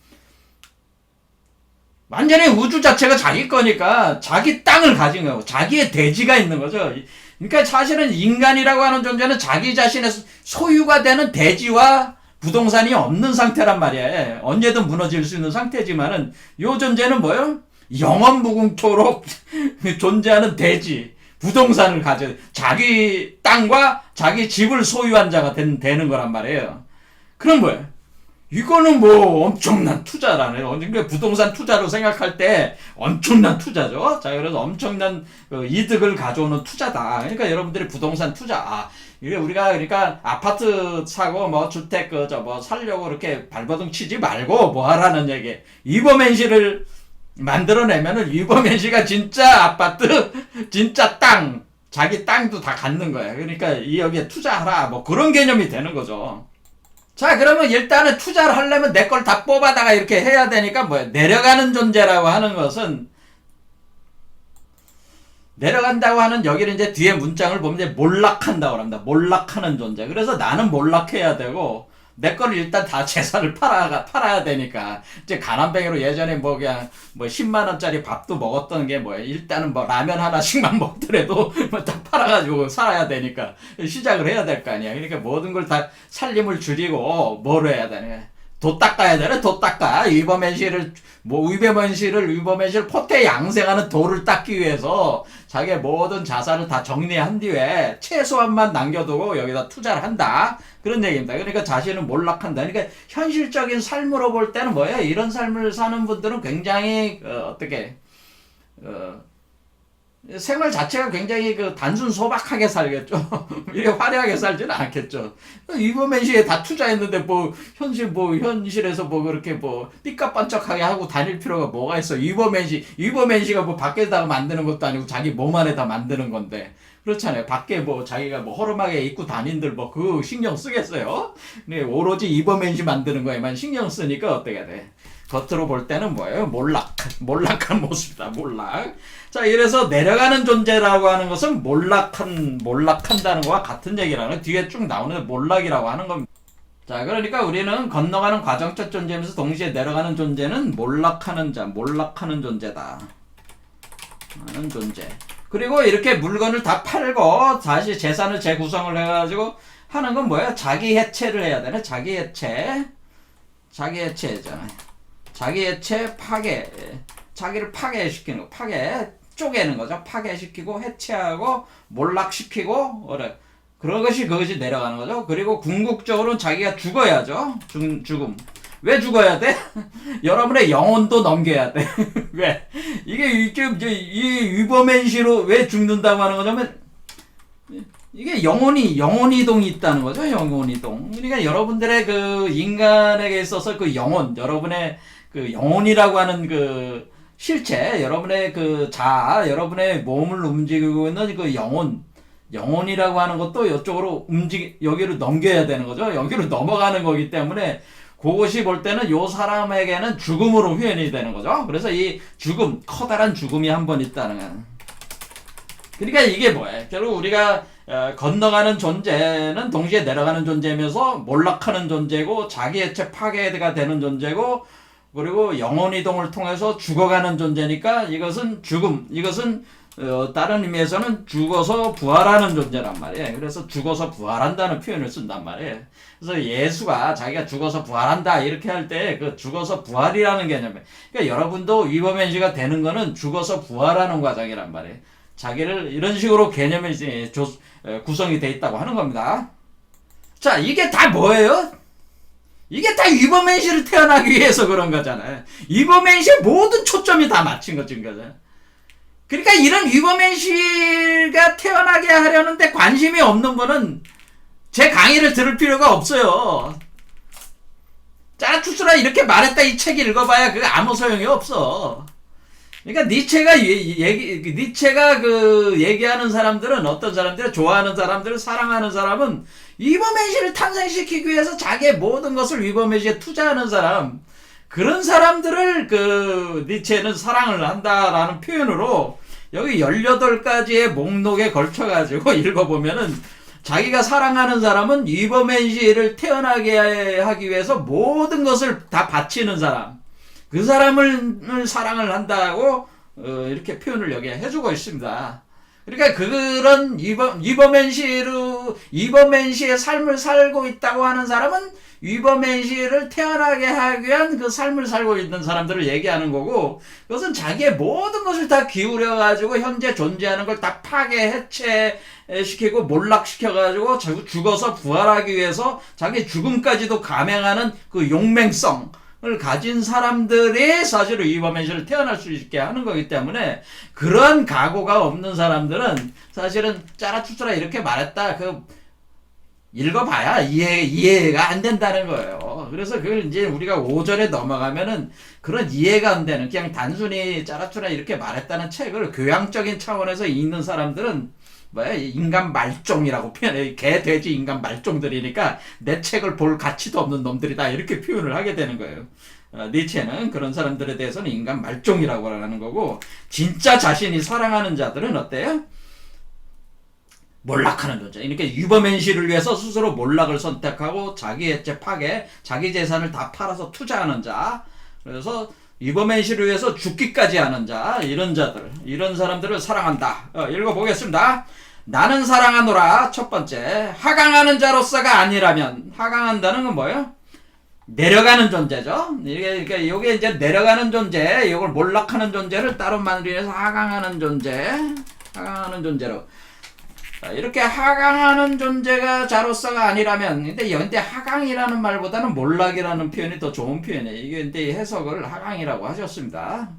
완전히 우주 자체가 자기 거니까 자기 땅을 가진 거고 자기의 대지가 있는 거죠. 그러니까 사실은 인간이라고 하는 존재는 자기 자신의 소유가 되는 대지와 부동산이 없는 상태란 말이에요. 언제든 무너질 수 있는 상태지만은 요 존재는 뭐예요? 영원무궁토록 존재하는 대지, 부동산을 자기 땅과 자기 집을 소유한 자가 되는 거란 말이에요. 그럼 뭐예요? 이거는 뭐 엄청난 투자라네요. 그러니까 부동산 투자로 생각할 때 엄청난 투자죠. 자, 그래서 엄청난 이득을 가져오는 투자다. 그러니까 여러분들이 부동산 투자, 우리가 그러니까 아파트 사고 뭐 주택 뭐 살려고 이렇게 발버둥 치지 말고 뭐 하라는 얘기. 위버맨시를 만들어내면은 위버맨시가 진짜 아파트, 진짜 땅, 자기 땅도 다 갖는 거야. 그러니까 여기에 투자하라 뭐 그런 개념이 되는 거죠. 자, 그러면 일단은 투자를 하려면 내 걸 다 뽑아다가 이렇게 해야 되니까 뭐야? 내려가는 존재라고 하는 것은 내려간다고 하는 여기는 이제 뒤에 문장을 보면 이제 몰락한다고 합니다. 몰락하는 존재. 그래서 나는 몰락해야 되고 내 거를 일단 다 재산을 팔아야 되니까 이제 가난뱅이로 예전에 뭐 그냥 뭐 10만 원짜리 밥도 먹었던 게 뭐야? 일단은 뭐 라면 하나씩만 먹더라도 뭐 다 팔아가지고 살아야 되니까 시작을 해야 될 거 아니야. 그러니까 모든 걸 다 살림을 줄이고 뭐로 해야 되냐? 도 닦아야 되나? 도 닦아. 위버맨시를 포트에 양생하는 도를 닦기 위해서 자기의 모든 자산을 다 정리한 뒤에 최소한만 남겨두고 여기다 투자를 한다. 그런 얘기입니다. 그러니까 자신은 몰락한다. 그러니까 현실적인 삶으로 볼 때는 뭐예요? 이런 삶을 사는 분들은 굉장히, 어, 생활 자체가 굉장히 그 단순 소박하게 살겠죠. 이게 화려하게 살지는 않겠죠. 이범현 씨에 다 투자했는데 뭐 현실에서 뭐 그렇게 뭐 삐까뻔쩍하게 하고 다닐 필요가 뭐가 있어. 이범현 씨가 뭐 밖에다가 만드는 것도 아니고 자기 몸 안에다 만드는 건데. 그렇잖아요. 밖에 뭐 자기가 뭐 허름하게 입고 다닌들 뭐 그 신경 쓰겠어요? 네, 오로지 이범현 씨 만드는 거에만 신경 쓰니까 어떻게 돼? 겉으로 볼 때는 뭐예요? 몰락한 모습이다. 몰락. 자, 이래서 내려가는 존재라고 하는 것은 몰락한다는 것과 같은 얘기라는 거 뒤에 쭉 나오는 몰락이라고 하는 겁니다. 자, 그러니까 우리는 건너가는 과정적 존재면서 동시에 내려가는 존재는 몰락하는 존재다. 하는 존재. 그리고 이렇게 물건을 다 팔고 다시 재산을 재구성을 해가지고 하는 건 뭐야? 자기 해체를 해야 되네. 자기 해체잖아요. 자기 해체 파괴. 자기를 파괴시키는 거. 쪼개는 거죠. 파괴시키고 해체하고 몰락시키고 그것이 내려가는 거죠. 그리고 궁극적으로는 자기가 죽어야죠. 죽음. 왜 죽어야 돼? 여러분의 영혼도 넘겨야 돼. 왜? 이 위버맨시로 왜 죽는다고 하는 거냐면 이게 영혼이동이 있다는 거죠. 영혼이동. 그러니까 여러분들의 그 인간에게 있어서 그 여러분의 그 영혼이라고 하는 그 실체, 여러분의 그 여러분의 몸을 움직이고 있는 그 영혼이라고 하는 것도 이쪽으로 여기로 넘겨야 되는 거죠. 여기로 넘어가는 거기 때문에 그것이 볼 때는 요 사람에게는 죽음으로 표현이 되는 거죠. 그래서 이 죽음, 커다란 죽음이 한 번 있다는 거예요. 그러니까 이게 뭐예요? 결국 우리가 건너가는 존재는 동시에 내려가는 존재면서 몰락하는 존재고 자기해체 파괴가 되는 존재고 그리고 영혼이동을 통해서 죽어가는 존재니까 이것은 죽음, 이것은 다른 의미에서는 죽어서 부활하는 존재란 말이에요. 그래서 죽어서 부활한다는 표현을 쓴단 말이에요. 그래서 예수가 자기가 죽어서 부활한다 이렇게 할 때 그 죽어서 부활이라는 개념이에요. 그러니까 여러분도 위버맨시가 되는 거는 죽어서 부활하는 과정이란 말이에요. 자기를 이런 식으로 개념이 구성이 돼 있다고 하는 겁니다. 자, 이게 다 뭐예요? 이게 다 위버맨시를 태어나기 위해서 그런 거잖아요. 위버맨시의 모든 초점이 다 맞춘 거잖아요. 그러니까 이런 위버맨시가 태어나게 하려는데 관심이 없는 분은 제 강의를 들을 필요가 없어요. 짜라투스라 이렇게 말했다 이 책 읽어봐야 그거 아무 소용이 없어. 그러니까 니체가 얘기하는 사람들은 어떤 사람들, 좋아하는 사람들, 사랑하는 사람은 위버맨시를 탄생시키기 위해서 자기의 모든 것을 위버맨시에 투자하는 사람, 그런 사람들을 니체는 사랑을 한다라는 표현으로 여기 18가지의 목록에 걸쳐가지고 읽어보면은 자기가 사랑하는 사람은 위버맨시를 태어나게 하기 위해서 모든 것을 다 바치는 사람, 그 사람을 사랑을 한다고 이렇게 표현을 여기에 해주고 있습니다. 그러니까 그런 위버맨시의 삶을 살고 있다고 하는 사람은 위버맨시를 태어나게 하기 위한 그 삶을 살고 있는 사람들을 얘기하는 거고, 그것은 자기의 모든 것을 다 기울여가지고 현재 존재하는 걸 다 파괴, 해체시키고 몰락시켜가지고 죽어서 부활하기 위해서 자기 죽음까지도 감행하는 그 용맹성 을 가진 사람들이 사실 위버맨시를 태어날 수 있게 하는 거기 때문에 그런 각오가 없는 사람들은 사실은 짜라투스라 이렇게 말했다 읽어봐야 이해가 안 된다는 거예요. 그래서 그걸 이제 우리가 5절에 넘어가면은 그런 이해가 안 되는 그냥 단순히 짜라투스라 이렇게 말했다는 책을 교양적인 차원에서 읽는 사람들은 인간 말종이라고 표현해. 개, 돼지, 인간 말종들이니까 내 책을 볼 가치도 없는 놈들이다 이렇게 표현을 하게 되는 거예요. 니체는 그런 사람들에 대해서는 인간 말종이라고 하는 거고, 진짜 자신이 사랑하는 자들은 어때요? 몰락하는 존재. 이렇게 위버맨시를 위해서 스스로 몰락을 선택하고 자기 해체 파괴, 자기 재산을 다 팔아서 투자하는 자, 그래서 위버맨시를 위해서 죽기까지 하는 자, 이런 사람들을 사랑한다. 읽어보겠습니다. 나는 사랑하노라. 첫 번째, 하강하는 자로서가 아니라면, 하강한다는 건 뭐예요? 내려가는 존재죠. 이게 이제 내려가는 존재, 이걸 몰락하는 존재를 따로 만들어서 하강하는 존재로. 이렇게 하강하는 존재가 자로서가 아니라면, 근데 하강이라는 말보다는 몰락이라는 표현이 더 좋은 표현이에요. 이게 근데 해석을 하강이라고 하셨습니다.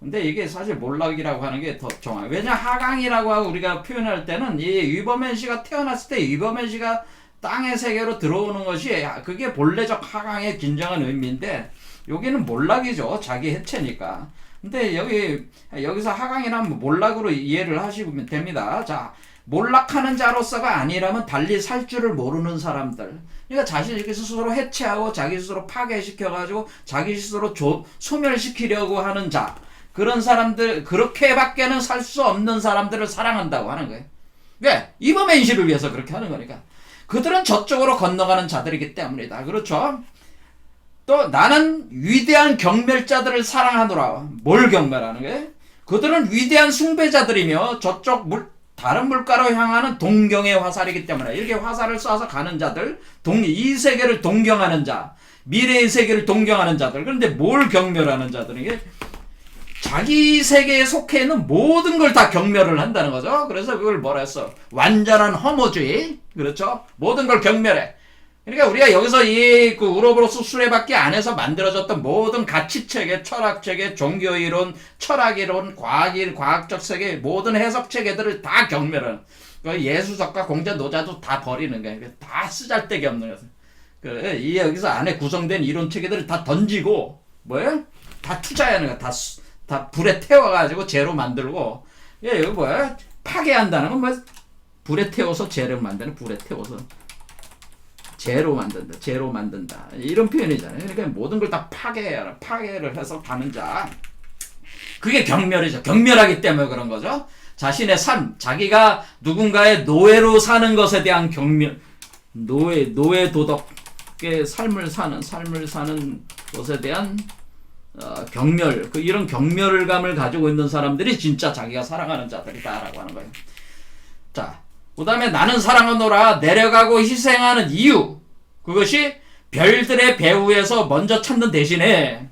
근데 이게 사실 몰락이라고 하는 게 더 정확해. 왜냐 하강이라고 하고 우리가 표현할 때는 이 위버맨 씨가 태어났을 때 위버맨 씨가 땅의 세계로 들어오는 것이 그게 본래적 하강의 진정한 의미인데 여기는 몰락이죠. 자기 해체니까. 근데 여기서 하강이라면 몰락으로 이해를 하시면 됩니다. 자, 몰락하는 자로서가 아니라면 달리 살 줄을 모르는 사람들. 그러니까 자신 스스로 해체하고 자기 스스로 파괴시켜가지고 자기 스스로 소멸시키려고 하는 자. 그런 사람들, 그렇게밖에는 살 수 없는 사람들을 사랑한다고 하는 거예요. 왜? 이버맨시를 위해서 그렇게 하는 거니까. 그들은 저쪽으로 건너가는 자들이기 때문이다. 그렇죠? 또 나는 위대한 경멸자들을 사랑하노라. 뭘 경멸하는 거예요? 그들은 위대한 숭배자들이며 다른 물가로 향하는 동경의 화살이기 때문에 이렇게 화살을 쏴서 가는 자들, 이 세계를 동경하는 자, 미래의 세계를 동경하는 자들. 그런데 뭘 경멸하는 자들은 이게 자기 세계에 속해 있는 모든 걸 다 경멸을 한다는 거죠. 그래서 그걸 뭐라 했어? 완전한 허무주의. 그렇죠? 모든 걸 경멸해. 그러니까 우리가 여기서 그 우로보로스 수레바퀴 안에서 만들어졌던 모든 가치체계, 철학체계, 종교이론, 철학이론, 과학적 세계, 모든 해석체계들을 다 경멸하는. 예수석과 공자, 노자도 다 버리는 거예요. 다 쓰잘데기 없는 거예요. 여기서 안에 구성된 이론체계들을 다 던지고, 뭐예요? 다 투자하는 거야. 다 불에 태워가지고 재로 만들고, 여기 뭐야? 파괴한다는 건 뭐, 불에 태워서 재를 만드는, 불에 태워서. 재로 만든다. 이런 표현이잖아요. 그러니까 모든 걸 다 파괴를 해서 가는 자. 그게 경멸이죠. 경멸하기 때문에 그런 거죠. 자신의 삶, 자기가 누군가의 노예로 사는 것에 대한 경멸, 노예 도덕의 삶을 사는 것에 대한 경멸, 이런 경멸감을 가지고 있는 사람들이 진짜 자기가 사랑하는 자들이다라고 하는 거예요. 자, 그 다음에 나는 사랑하노라 내려가고 희생하는 이유. 그것이 별들의 배후에서 먼저 찾는 대신에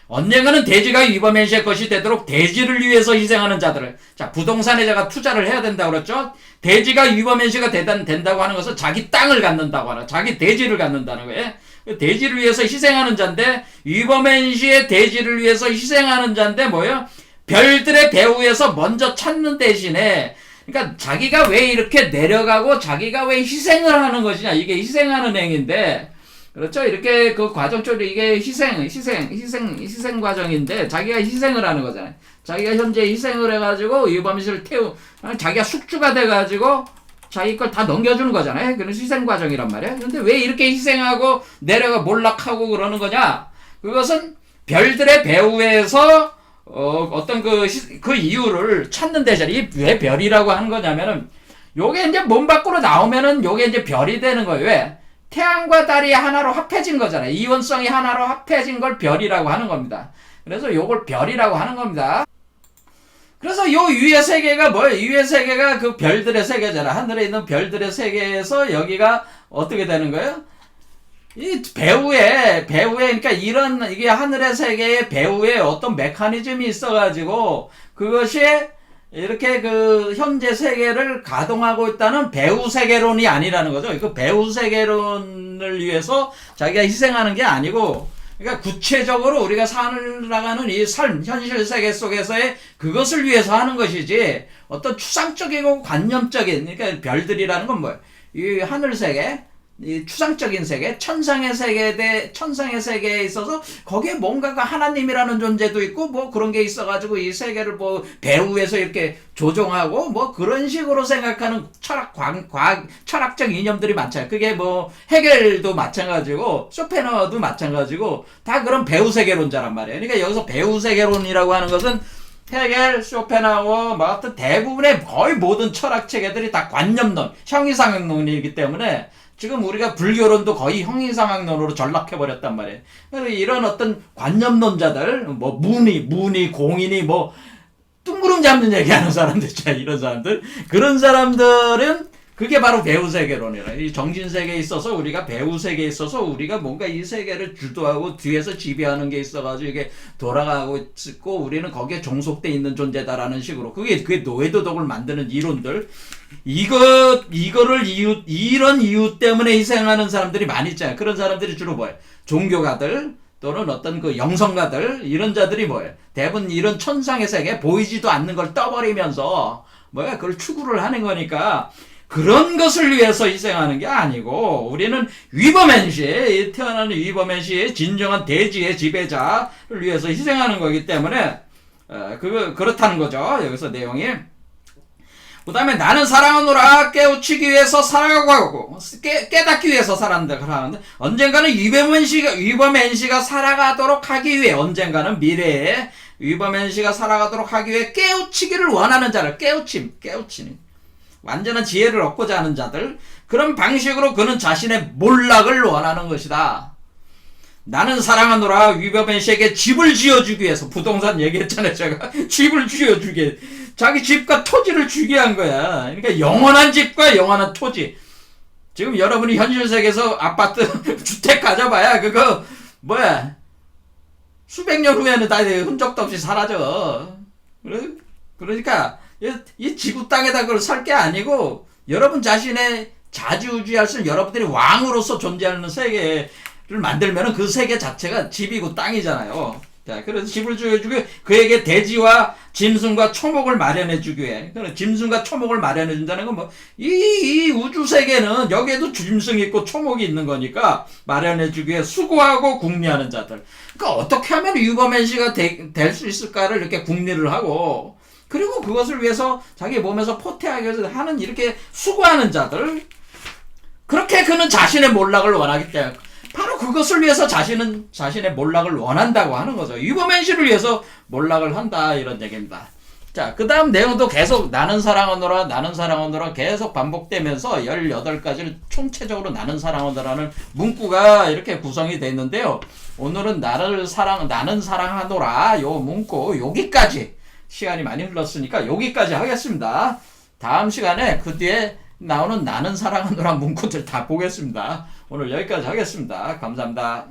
언젠가는 대지가 위버맨시의 것이 되도록 대지를 위해서 희생하는 자들을. 자, 부동산에 제가 투자를 해야 된다고 그랬죠? 대지가 위버맨시가 된다고 하는 것은 자기 땅을 갖는다고 하는, 자기 대지를 갖는다는 거예요. 대지를 위해서 희생하는 자인데, 위버맨시의 대지를 위해서 희생하는 자인데 뭐예요? 별들의 배후에서 먼저 찾는 대신에, 그러니까 자기가 왜 이렇게 내려가고 자기가 왜 희생을 하는 것이냐, 이게 희생하는 행위인데, 그렇죠? 이렇게 그 과정 쪽으로 이게 희생 과정인데, 자기가 희생을 하는 거잖아요. 자기가 현재 희생을 해가지고 위버맨시를 자기가 숙주가 돼가지고 자기 걸 다 넘겨주는 거잖아요. 그런 희생 과정이란 말이에요. 근데 왜 이렇게 희생하고 내려가 몰락하고 그러는 거냐? 그것은 별들의 배후에서 어떤 그 이유를 찾는 대신, 왜 별이라고 하는 거냐면은, 요게 이제 몸 밖으로 나오면은 요게 이제 별이 되는 거예요. 왜? 태양과 달이 하나로 합해진 거잖아요. 이원성이 하나로 합해진 걸 별이라고 하는 겁니다. 그래서 요걸 별이라고 하는 겁니다. 그래서 요 위의 세계가 뭐예요? 위의 세계가 그 별들의 세계잖아. 하늘에 있는 별들의 세계에서 여기가 어떻게 되는 거예요? 이 배후에, 그러니까 이게 하늘의 세계의 배후에 어떤 메커니즘이 있어가지고, 그것이 이렇게 현재 세계를 가동하고 있다는 배후 세계론이 아니라는 거죠. 그 배후 세계론을 위해서 자기가 희생하는 게 아니고, 그러니까 구체적으로 우리가 살아가는 이 삶, 현실 세계 속에서의 그것을 위해서 하는 것이지, 어떤 추상적이고 관념적인, 그러니까 별들이라는 건 뭐예요? 이 하늘 세계, 이 추상적인 세계, 천상의 세계에 있어서 거기에 뭔가가 하나님이라는 존재도 있고 뭐 그런 게 있어가지고 이 세계를 뭐 배후에서 이렇게 조종하고 뭐 그런 식으로 생각하는 철학적 이념들이 많잖아요. 그게 뭐 헤겔도 마찬가지고 쇼펜하우도 마찬가지고 다 그런 배후 세계론자란 말이에요. 그러니까 여기서 배후 세계론이라고 하는 것은 헤겔, 쇼펜하우어, 뭐 같은 대부분의 거의 모든 철학 체계들이 다 관념론, 형이상학론이기 때문에 지금 우리가 불교론도 거의 형이상학론으로 전락해버렸단 말이에요. 그래서 이런 어떤 관념론자들, 뭐 문이, 공인이, 뭐 뚱구름 잡는 얘기하는 사람들 있잖아요. 이런 사람들. 그런 사람들은 그게 바로 배우세계론이라. 이 정신세계에 있어서 우리가 배우세계에 있어서 우리가 뭔가 이 세계를 주도하고 뒤에서 지배하는 게 있어가지고 이게 돌아가고 있고 우리는 거기에 종속돼 있는 존재다라는 식으로. 그게 노예도덕을 만드는 이론들. 이런 이유 때문에 희생하는 사람들이 많이 있잖아요. 그런 사람들이 주로 뭐예요? 종교가들, 또는 어떤 그 영성가들 이런 자들이 뭐예요? 대부분 이런 천상의 세계 보이지도 않는 걸 떠버리면서 뭐야 그걸 추구를 하는 거니까 그런 것을 위해서 희생하는 게 아니고 우리는 위버맨시 태어나는 위버맨시의 진정한 대지의 지배자를 위해서 희생하는 거기 때문에 그렇다는 거죠. 여기서 내용이. 그 다음에 나는 사랑하노라 깨우치기 위해서 살아가고 하고 깨닫기 위해서 살았는데 언젠가는 위버맨시가 살아가도록 하기 위해 언젠가는 미래에 위버맨시가 살아가도록 하기 위해 깨우치기를 원하는 자를 깨우치는 완전한 지혜를 얻고자 하는 자들 그런 방식으로 그는 자신의 몰락을 원하는 것이다. 나는 사랑하노라 위버맨시에게 집을 지어주기 위해서 부동산 얘기했잖아요. 제가 집을 지어주게 자기 집과 토지를 주게 한 거야. 그러니까 영원한 집과 영원한 토지. 지금 여러분이 현실 세계에서 아파트 주택 가져봐야 그거 뭐야 수백 년 후에는 다 흔적도 없이 사라져. 그러니까 이 지구 땅에다 그걸 살 게 아니고 여러분 자신의 자지우지할 수 있는 여러분들이 왕으로서 존재하는 세계를 만들면 그 세계 자체가 집이고 땅이잖아요. 자, 그래서 집을 지어주고 그에게 대지와 짐승과 초목을 마련해주기 위해. 짐승과 초목을 마련해준다는 건 뭐, 이 우주 세계는 여기에도 짐승이 있고 초목이 있는 거니까 마련해주기 위해 수고하고 궁리하는 자들. 그러니까 어떻게 하면 위버맨시가 될 수 있을까를 이렇게 궁리를 하고, 그리고 그것을 위해서 자기 몸에서 포태하기 위해서 하는 이렇게 수고하는 자들. 그렇게 그는 자신의 몰락을 원하기 때문에. 바로 그것을 위해서 자신의 몰락을 원한다고 하는 거죠. 위버맨시를 위해서 몰락을 한다 이런 얘기입니다. 자, 그 다음 내용도 계속 나는 사랑하노라 계속 반복되면서 18가지를 총체적으로 나는 사랑하노라는 문구가 이렇게 구성이 되어 있는데요. 오늘은 나는 사랑하노라 요 문구 여기까지 시간이 많이 흘렀으니까 여기까지 하겠습니다. 다음 시간에 그 뒤에 나오는 나는 사랑하노라 문구들 다 보겠습니다. 오늘 여기까지 하겠습니다. 감사합니다.